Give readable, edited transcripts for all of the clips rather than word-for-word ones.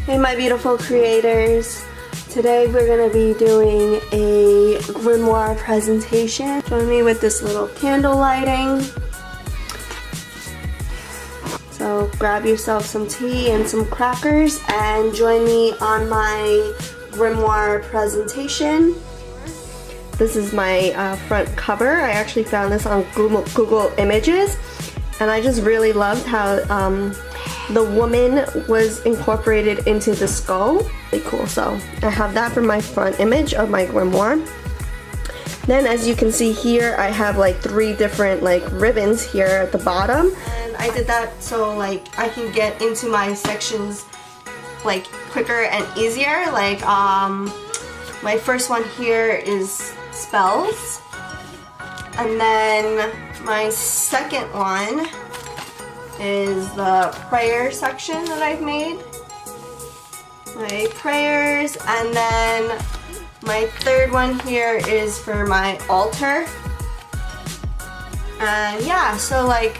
Hey my beautiful creators, today we're going to be doing a grimoire presentation. Join me with this little candle lighting. So grab yourself some tea and some crackers and join me on my grimoire presentation. This is my front cover. I actually found this on Google Images, and I just really loved how the woman was incorporated into the skull. Really cool. So I have that for my front image of my grimoire. Then as you can see here, I have like 3 different like ribbons here at the bottom, and I did that so like I can get into my sections like quicker and easier. Like my first one here is spells, and then my second one is the prayer section that I've made, my prayers, and then my third one here is for my altar. And yeah, so like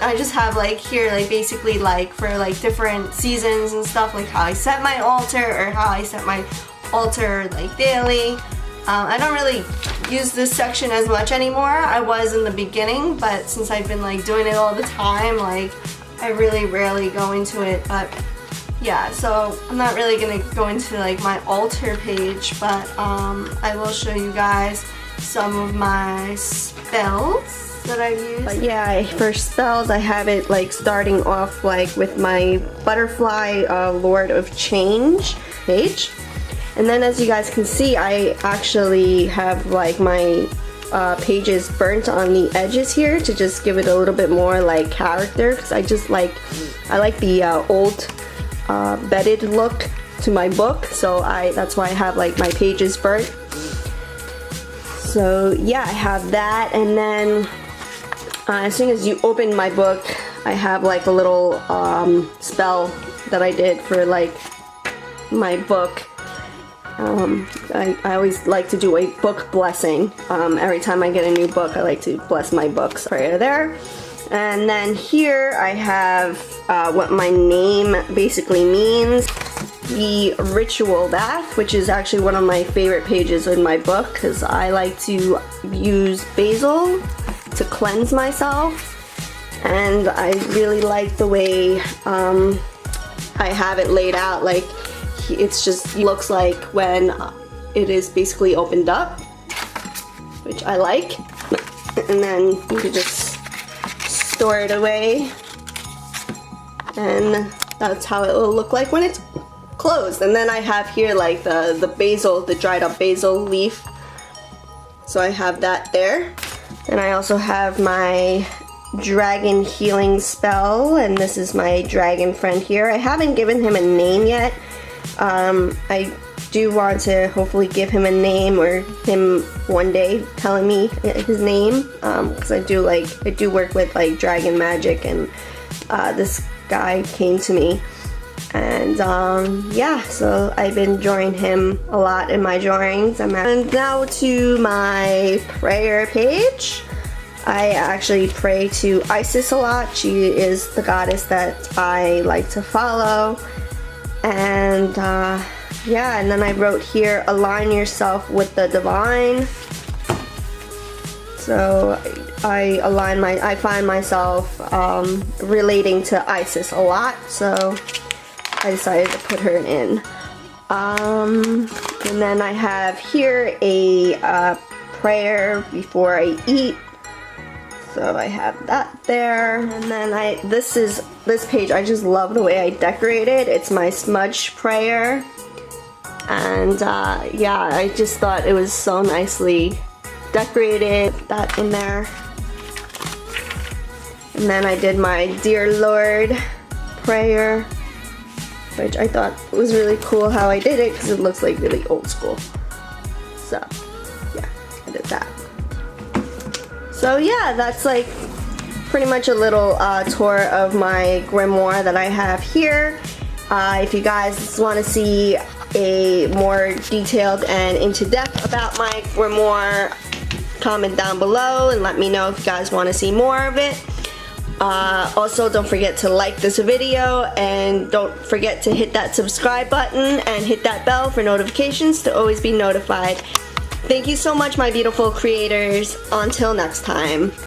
I just have like here like basically like for like different seasons and stuff, like how I set my altar or how I set my altar like daily. I don't really use this section as much anymore. I was in the beginning, but since I've been like doing it all the time, like I really rarely go into it. But yeah, so I'm not really gonna go into like my altar page, but I will show you guys some of my spells that I've used. But yeah, for spells I have it like starting off like with my butterfly Lord of Change page. And then as you guys can see, I actually have like my pages burnt on the edges here to just give it a little bit more like character, because I like the old bedded look to my book, so that's why I have like my pages burnt. So yeah, I have that, and then as soon as you open my book, I have like a little spell that I did for like my book. I always like to do a book blessing. Every time I get a new book, I like to bless my books right there. And then here I have what my name basically means. The ritual bath, which is actually one of my favorite pages in my book, because I like to use basil to cleanse myself. And I really like the way I have it laid out. Like, it's just looks like when it is basically opened up, which I like. And then you could just store it away, and that's how it will look like when it's closed. And then I have here like the basil, the dried up basil leaf, so I have that there. And I also have my dragon healing spell, and this is my dragon friend here. I haven't given him a name yet. I do want to hopefully give him a name, or him one day telling me his name, because I do work with like dragon magic, and this guy came to me, and yeah, so I've been drawing him a lot in my drawings. And now to my prayer page. I actually pray to Isis a lot. She is the goddess that I like to follow. And yeah, and then I wrote here, align yourself with the divine. So I find myself relating to Isis a lot, so I decided to put her in. And then I have here a prayer before I eat. So I have that there, and then this page, I just love the way I decorated. It's my smudge prayer, and yeah, I just thought it was so nicely decorated. That in there, and then I did my Dear Lord prayer, which I thought was really cool how I did it, because it looks like really old school. So yeah, I did that. So yeah, that's like pretty much a little tour of my grimoire that I have here. If you guys want to see a more detailed and into depth about my grimoire, comment down below and let me know if you guys want to see more of it. Also, don't forget to like this video, and don't forget to hit that subscribe button and hit that bell for notifications to always be notified. Thank you so much, my beautiful creators. Until next time.